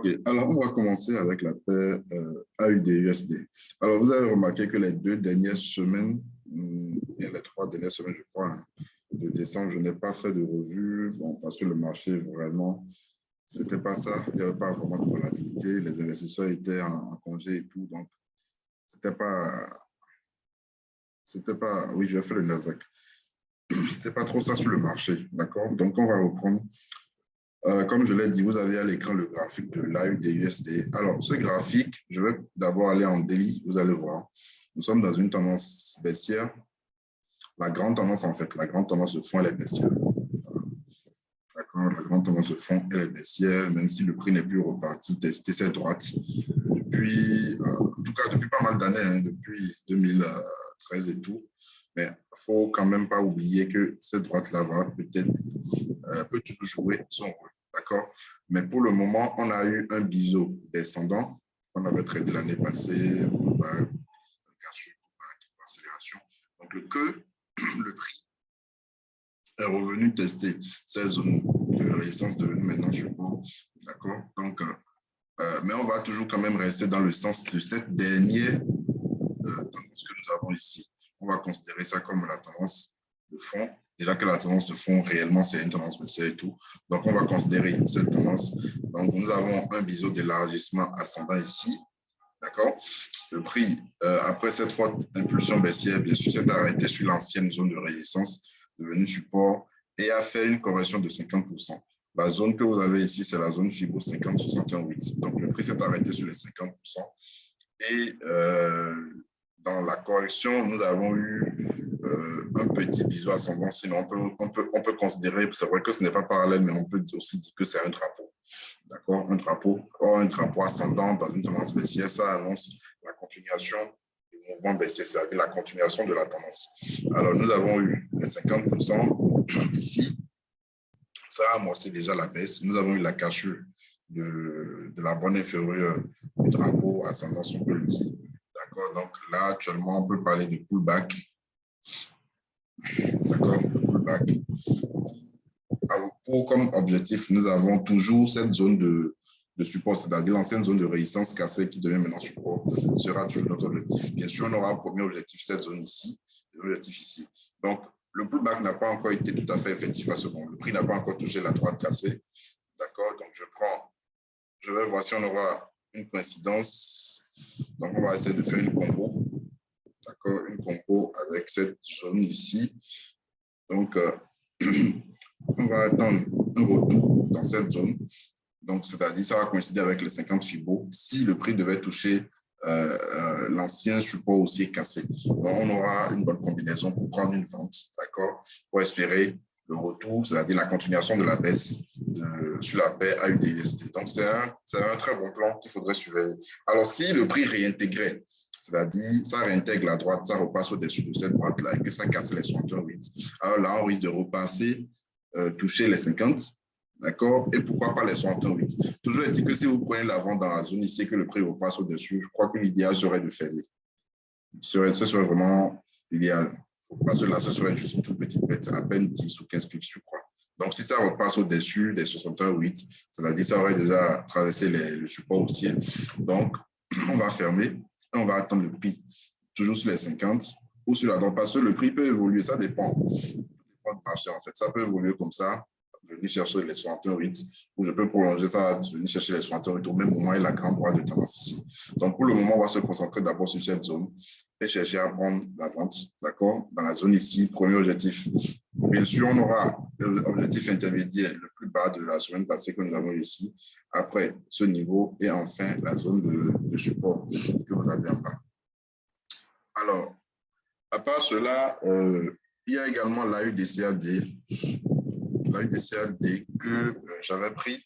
OK, alors on va commencer avec la paire AUD-USD. Alors, vous avez remarqué que les 2 dernières semaines, et les 3 dernières semaines, je crois, hein, de décembre, je n'ai pas fait de revue, bon, parce que le marché, vraiment, c'était pas ça. Il n'y avait pas vraiment de volatilité. Les investisseurs étaient en congé et tout, donc c'était pas, oui, je vais faire le Nasdaq. C'était pas trop ça sur le marché, d'accord? Donc, on va reprendre. Comme je l'ai dit, vous avez à l'écran le graphique de l'AUD-USD. Alors, ce graphique, je vais d'abord aller en daily, vous allez voir. Nous sommes dans une tendance baissière. La grande tendance, en fait, la grande tendance de fond, elle est baissière. D'accord, la grande tendance de fond, elle est baissière, même si le prix n'est plus reparti, tester cette droite depuis, en tout cas, depuis pas mal d'années, hein, depuis 2013 et tout. Mais il ne faut quand même pas oublier que cette droite-là va peut-être peut toujours jouer son rôle. D'accord? Mais pour le moment, on a eu un biseau descendant qu'on avait traité l'année passée, accélération. Donc, le prix est revenu tester ces zones de résistance devenues maintenant support. D'accord? Donc, mais on va toujours quand même rester dans le sens de cette dernière tendance que nous avons ici. On va considérer ça comme la tendance de fond. Déjà que la tendance de fond, réellement, c'est une tendance baissière et tout. Donc, on va considérer cette tendance. Donc, nous avons un biseau d'élargissement ascendant ici. D'accord? Le prix, après cette forte impulsion baissière, bien sûr, s'est arrêté sur l'ancienne zone de résistance devenue support et a fait une correction de 50%. La zone que vous avez ici, c'est la zone FIBO 50-61-8. Donc, le prix s'est arrêté sur les 50%. Et dans la correction, nous avons eu un petit biseau ascendant. Sinon, on peut considérer, c'est vrai que ce n'est pas parallèle, mais on peut aussi dire que c'est un drapeau. D'accord? Un drapeau ascendant dans une tendance baissière, ça annonce la continuation du mouvement baissier, c'est-à-dire la continuation de la tendance. Alors, nous avons eu les 50% ici. Ça a amorcé déjà la baisse. Nous avons eu la cassure de la bande inférieure du drapeau ascendant, si on peut le dire. D'accord? Donc là, actuellement, on peut parler de pullback. D'accord? Pullback. Pour comme objectif, nous avons toujours cette zone de support, c'est-à-dire l'ancienne zone de résistance cassée qui devient maintenant support, sera toujours notre objectif. Bien sûr, on aura un premier objectif, cette zone ici, l'objectif ici. Donc, le pullback n'a pas encore été tout à fait effectif à ce moment. Le prix n'a pas encore touché la droite cassée. D'accord? Donc, je vais voir si on aura une coïncidence. Donc, on va essayer de faire une combo. D'accord? Une combo avec cette zone ici. Donc, on va attendre un retour dans cette zone. Donc, c'est-à-dire, ça va coïncider avec les 50 FIBO si le prix devait toucher l'ancien support aussi cassé. Donc, on aura une bonne combinaison pour prendre une vente, d'accord, pour espérer le retour, c'est-à-dire la continuation de la baisse sur la paire AUD-USD. Donc, c'est un très bon plan qu'il faudrait surveiller. Alors, si le prix réintégrait, c'est-à-dire, ça réintègre la droite, ça repasse au-dessus de cette droite-là et que ça casse les 68, alors là, on risque de repasser, toucher les 50, d'accord? Et pourquoi pas les 68? Toujours est-il que si vous prenez la vente dans la zone ici et que le prix repasse au-dessus, je crois que l'idéal serait de fermer. Ce serait vraiment l'idéal. Parce que là, ce serait juste une toute petite bête, à peine 10 ou 15 pips, je crois. Donc, si ça repasse au-dessus des 61,8, c'est-à-dire ça aurait déjà traversé le support haussier. Donc, on va fermer et on va attendre le prix toujours sur les 50 ou sur la droite. Parce que le prix peut évoluer, ça dépend. Ça dépend du marché, en fait. Ça peut évoluer comme ça, venir chercher les 68, ou je peux prolonger ça, venir chercher les 68 au même moment et la grande droite de tendance ici. Donc, pour le moment, on va se concentrer d'abord sur cette zone et chercher à prendre la vente, d'accord, dans la zone ici, premier objectif. Bien sûr, on aura l'objectif intermédiaire le plus bas de la semaine passée que nous avons ici, après ce niveau, et enfin la zone de support que vous avez en bas. Alors, à part cela, il y a également l'AUD-CAD. L'AUD-CAD que j'avais pris,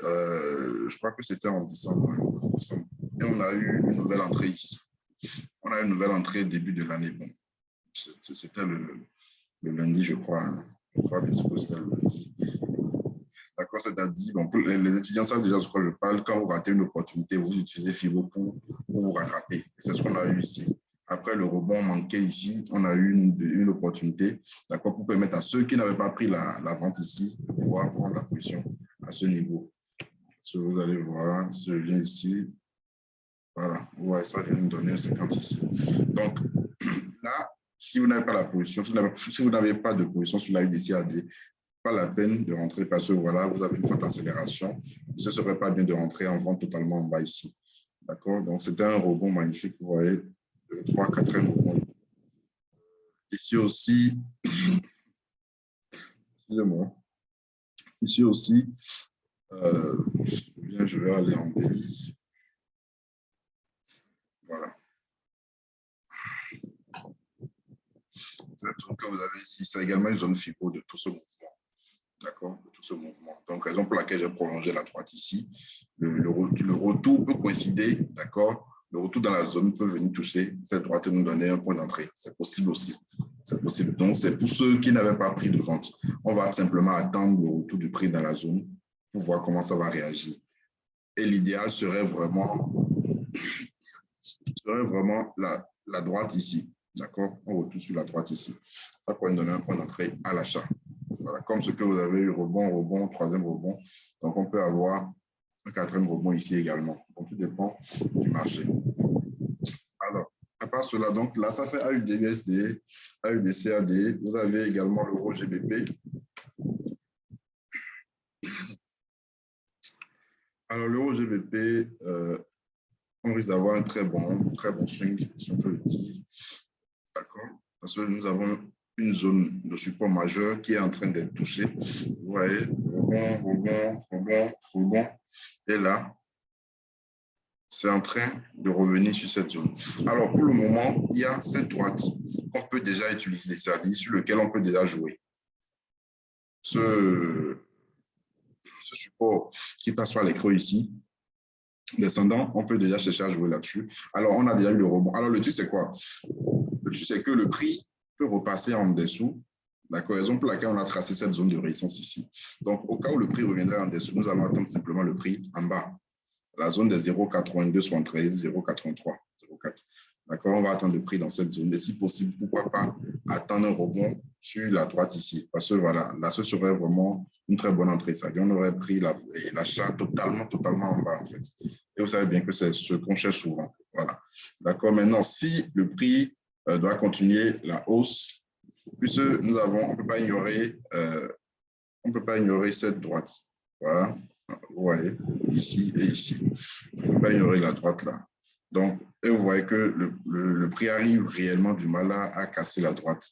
je crois que c'était en décembre, et on a eu une nouvelle entrée ici. On a eu une nouvelle entrée début de l'année. Bon, c'était le lundi, je crois. Hein. Je crois bien que c'était le lundi. D'accord, c'est-à-dire, bon, pour les étudiants savent déjà de quoi je parle. Quand vous ratez une opportunité, vous utilisez FIBO pour vous rattraper. C'est ce qu'on a eu ici. Après le rebond manqué ici, on a eu une opportunité, d'accord, pour permettre à ceux qui n'avaient pas pris la vente ici de pouvoir prendre la position à ce niveau. Vous allez voir, si je viens ici, voilà, ouais, ça vient de donner un 50 ici. Donc, là, si vous n'avez pas la position, si vous n'avez pas de position sur la UDCAD, pas la peine de rentrer parce que voilà, vous avez une forte accélération. Ce ne serait pas bien de rentrer en vente totalement en bas ici. D'accord? Donc, c'était un rebond magnifique. Vous voyez, 3, 4e rebond. Ici aussi, excusez-moi, ici aussi, je vais aller en délit. Voilà. Cette zone que vous avez ici, c'est également une zone FIBO de tout ce mouvement. D'accord, de tout ce mouvement. Donc, raison pour laquelle j'ai prolongé la droite ici. Le retour peut coïncider, d'accord. Le retour dans la zone peut venir toucher cette droite et nous donner un point d'entrée. C'est possible aussi. C'est possible. Donc, c'est pour ceux qui n'avaient pas pris de vente. On va simplement attendre le retour du prix dans la zone pour voir comment ça va réagir. Et l'idéal serait vraiment la droite ici. D'accord? On retourne sur la droite ici. Ça pourrait nous donner un point d'entrée à l'achat. Voilà, comme ce que vous avez eu, rebond, rebond, 3e rebond. Donc, on peut avoir un 4e rebond ici également. Donc, tout dépend du marché. Alors, à part cela, donc là, ça fait AUD-USD, AUD-CAD. Vous avez également l'euro GBP. Alors, l'euro GBP, on risque d'avoir un très bon swing, si on peut le dire. D'accord? Parce que nous avons une zone de support majeur qui est en train d'être touchée. Vous voyez, rebond, rebond, rebond, rebond. Et là, c'est en train de revenir sur cette zone. Alors, pour le moment, il y a cette droite qu'on peut déjà utiliser, c'est-à-dire sur lequel on peut déjà jouer. Ce support qui passe par les creux ici, descendant, on peut déjà chercher à jouer là-dessus. Alors, on a déjà eu le rebond. Alors, le truc, c'est quoi? Le truc, c'est que le prix peut repasser en dessous. D'accord, raison pour laquelle on a tracé cette zone de résistance ici. Donc, au cas où le prix reviendrait en dessous, nous allons attendre simplement le prix en bas. La zone des 0,82, 73, 0,83, 0,4. D'accord, on va attendre le prix dans cette zone. Et si possible, pourquoi pas attendre un rebond sur la droite ici. Parce que voilà, là, ce serait vraiment une très bonne entrée. C'est-à-dire on aurait pris l'achat totalement en bas, en fait. Et vous savez bien que c'est ce qu'on cherche souvent. Voilà. D'accord, maintenant, si le prix doit continuer la hausse, puisque nous avons, on ne peut pas ignorer cette droite. Voilà. Vous voyez, ici et ici. On ne peut pas ignorer la droite là. Donc, et vous voyez que le prix arrive réellement du mal à casser la droite.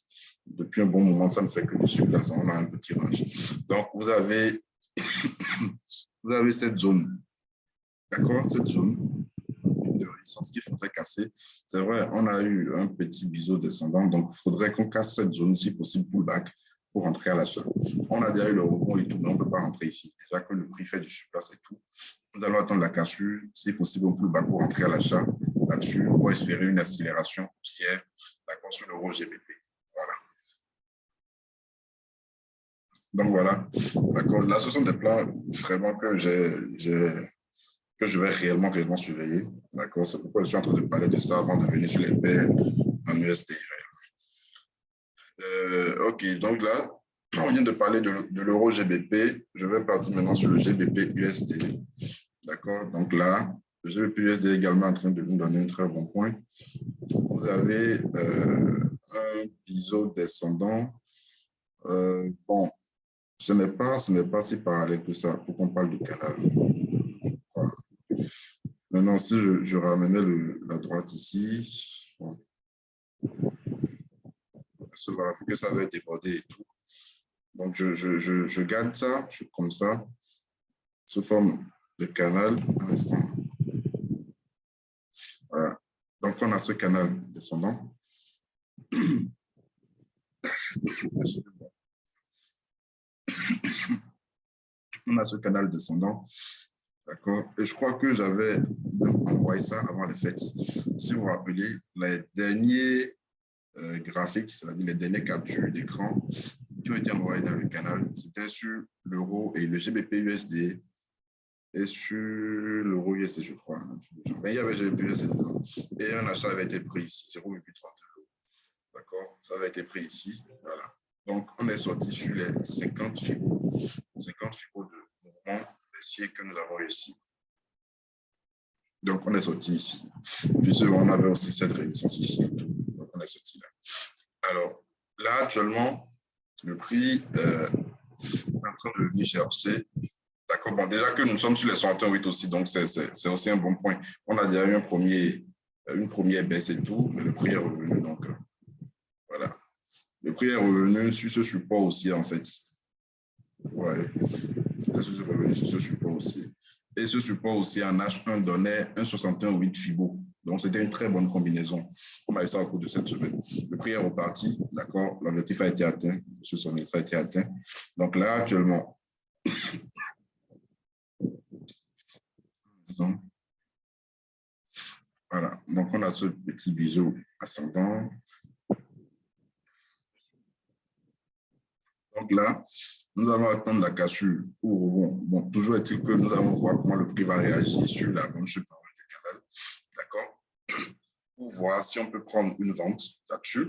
Depuis un bon moment, ça ne fait que des subgassants. On a un petit range. Donc, vous avez cette zone. D'accord? Cette zone de résistance qu'il faudrait casser. C'est vrai, on a eu un petit biseau descendant. Donc, il faudrait qu'on casse cette zone, si possible, pullback, pour rentrer à l'achat. On a déjà eu le rebond et tout, mais on ne peut pas rentrer ici. Déjà que le prix fait du surplace et tout. Nous allons attendre la cassure, si possible, un pullback pour rentrer à l'achat là-dessus, pour espérer une accélération haussière, d'accord, sur l'euro GBP. Voilà. Donc voilà, d'accord. Là, ce sont des plans vraiment que je vais réellement surveiller. D'accord, c'est pourquoi je suis en train de parler de ça avant de venir sur les paires en USD. OK, donc là, on vient de parler de l'euro GBP. Je vais partir maintenant sur le GBP USD. D'accord, donc là, le GBP USD est également en train de nous donner un très bon point. Vous avez un biseau descendant. Bon, ce n'est pas si parallèle que ça pour qu'on parle du canal. Voilà. Maintenant, si je ramenais la droite ici, bon. Voilà, il faut que ça va être débordé et tout. Donc, je garde ça comme ça, sous forme de canal. Un instant. Voilà. Donc, on a ce canal descendant. On a ce canal descendant. D'accord. Et je crois que j'avais envoyé ça avant les fêtes. Si vous vous rappelez, les derniers graphiques, c'est-à-dire les dernières captures d'écran qui ont été envoyées dans le canal, c'était sur l'euro et le GBP USD et sur l'euro USD, je crois. Mais il y avait GBP USD dedans. Et un achat avait été pris ici, 0,32 €. D'accord. Ça avait été pris ici. Voilà. Donc, on est sorti sur les 50 FIBO. 50 FIBO de mouvement baissier que nous avons réussi. Donc, on est sorti ici. Puis, on avait aussi cette résistance ici. Donc, on est sorti là. Alors, là, actuellement, le prix est en train de venir chercher. D'accord. Bon, déjà que nous sommes sur les 61,8 aussi, donc c'est aussi un bon point. On a déjà eu une première baisse et tout, mais le prix est revenu. Donc, voilà. Le prix est revenu sur ce support aussi, en fait. Ouais. C'est revenu sur ce support aussi. Et ce support aussi en H1 donnait 1,61,8 Fibo. Donc, c'était une très bonne combinaison. On a eu ça au cours de cette semaine. Le prix est reparti, d'accord. L'objectif a été atteint. Ce sommet, ça a été atteint. Donc là, actuellement, voilà. Donc, on a ce petit biseau ascendant. Donc là, nous allons attendre la cassure. Bon, toujours est-il que nous allons voir comment le prix va réagir sur la bande supérieure du canal. D'accord? Pour voir si on peut prendre une vente là-dessus.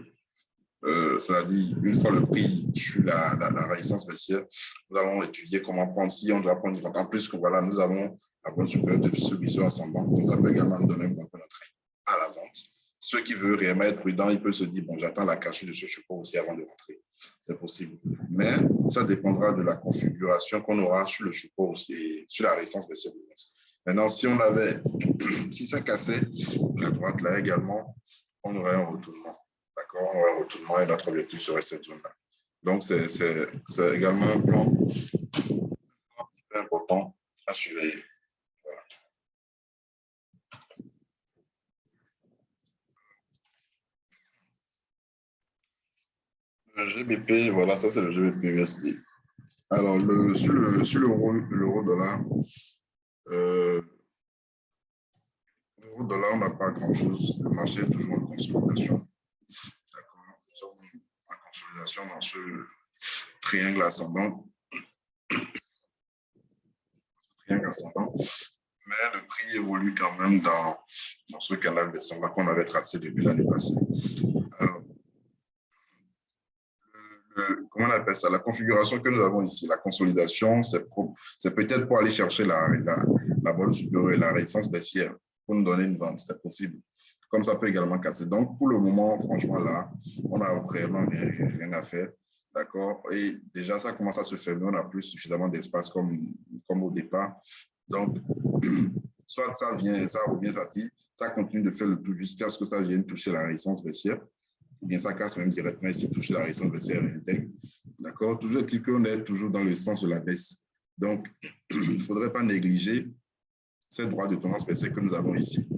C'est-à-dire, une fois le prix sur la résistance baissière, nous allons étudier comment prendre, si on doit prendre une vente. En plus que voilà, nous avons la bande supérieure de ce biseau ascendant. Donc, ça peut également nous donner un bon point d'entrée à la vente. Ceux qui veulent réellement être prudents, ils peuvent se dire, bon, j'attends la cassure de ce support aussi avant de rentrer. C'est possible. Mais ça dépendra de la configuration qu'on aura sur le support aussi, sur la résistance baissière. Maintenant, si ça cassait la droite là également, on aurait un retournement. D'accord? On aurait un retournement et notre objectif serait cette zone-là. Donc, c'est également un plan important à surveiller. Voilà. Le GBP, voilà, ça c'est le GBP USD. Alors, sur l'euro-dollar, l'euro-dollar, on n'a pas grand-chose. Le marché est toujours en consolidation. D'accord. Nous sommes en consolidation dans ce triangle ascendant. Mais le prix évolue quand même dans ce canal descendant qu'on avait tracé depuis l'année passée. Alors, comment on appelle ça? La configuration que nous avons ici, la consolidation, c'est peut-être pour aller chercher la bonne supérieure et la résistance baissière pour nous donner une vente, c'est possible. Comme ça peut également casser. Donc, pour le moment, franchement, là, on n'a vraiment rien à faire. D'accord? Et déjà, ça commence à se fermer. On n'a plus suffisamment d'espace comme au départ. Donc, soit ça revient, ça tire, ça continue de faire le tour jusqu'à ce que ça vienne toucher la résistance baissière. Ou bien ça casse même directement ici, toucher la résistance baissière intègre. D'accord? Toujours est-il qu'on est toujours dans le sens de la baisse. Donc, il ne faudrait pas négliger ces droits de tendance baissière que nous avons ici.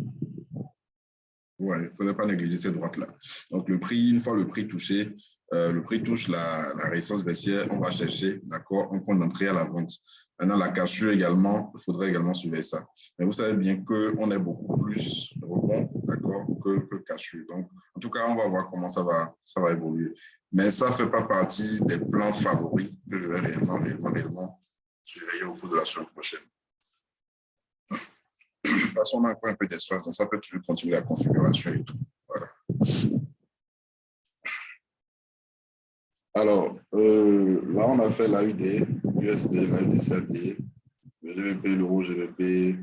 Ouais, il ne faudrait pas négliger ces droites-là. Donc, le prix, une fois le prix touché, le prix touche la résistance baissière, on va chercher, d'accord, un point d'entrée à la vente. Maintenant, la cassure également, il faudrait également suivre ça. Mais vous savez bien qu'on est beaucoup plus rebond, d'accord, que cassure. Donc, en tout cas, on va voir comment ça va évoluer. Mais ça ne fait pas partie des plans favoris que je vais réellement surveiller au cours de la semaine prochaine. De toute façon, on a encore un peu d'espace, donc ça peut toujours continuer la configuration et tout. Voilà. Alors, là, on a fait l'AUD, USD, l'AUD, CAD, le GBP, l'euro, GBP,